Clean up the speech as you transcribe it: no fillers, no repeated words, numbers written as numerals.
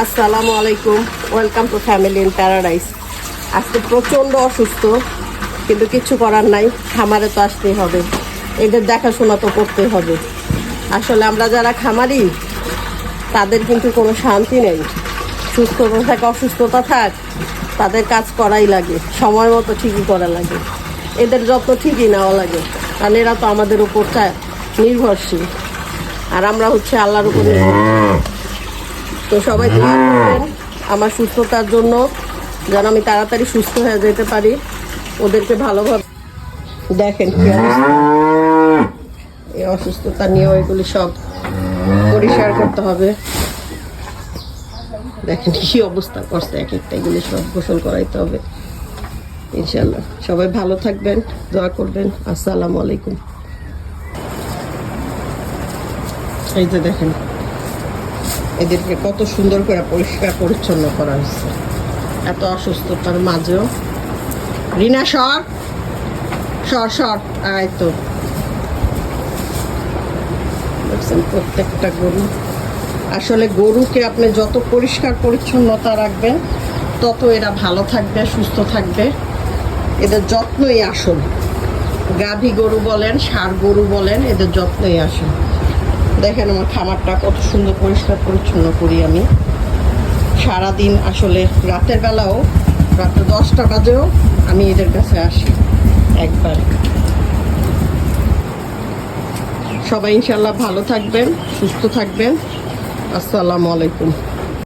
আসসালামু আলাইকুম, welcome to family in paradise. আজকে প্রচণ্ড অসুস্থ, কিন্তু কিছু করার নাই, খামারে তো আসতেই হবে, এদের দেখাশোনা তো করতেই হবে। আসলে আমরা যারা খামারি তাদের কিন্তু কোনো শান্তি নেই, সুস্থতা থাক অসুস্থতা থাক, তাদের কাজ করাই লাগে, সময় মতো ঠিকই করা লাগে, এদের যত্ন ঠিকই নেওয়া লাগে, কারণ এরা তো আমাদের উপর নির্ভরশীল, আর আমরা হচ্ছে আল্লাহর উপর নির্ভরশীল। তো সবাই দোয়া করবেন আমার সুস্থতার জন্য, যেন আমি তাড়াতাড়ি সুস্থ হয়ে যেতে পারি, ওদেরকে ভালোভাবে দেখেন কি অবস্থা। এই অসুস্থতা নিয়ে এগুলি সব পরিষ্কার করতে হবে। দেখেন কি অবস্থা করছে, এক একটা এগুলি সব গোসল করাইতে হবে। ইনশাল্লাহ সবাই ভালো থাকবেন, দোয়া করবেন। আসসালামু আলাইকুম। এই যে দেখেন এদেরকে কত সুন্দর করে পরিষ্কার পরিচ্ছন্ন করা হয়েছে এত অসুস্থতার মাঝেও। রিনা সর সর সর, আয় তো। দেখছেন প্রত্যেকটা গরু, আসলে গরুকে আপনি যত পরিষ্কার পরিচ্ছন্নতা রাখবেন তত এরা ভালো থাকবে, সুস্থ থাকবে। এদের যত্নই আসল, গাভী গরু বলেন ষাঁড় গরু বলেন, এদের যত্নই আসল। দেখেন আমার খামারটা কত সুন্দর পরিষ্কার পরিচ্ছন্ন করি আমি সারাদিন। আসলে রাতের বেলাও, রাতে 10টা বাজেও আমি এদের কাছে আসি একবার। সবাই ইনশাল্লাহ ভালো থাকবেন, সুস্থ থাকবেন। আসসালামু আলাইকুম।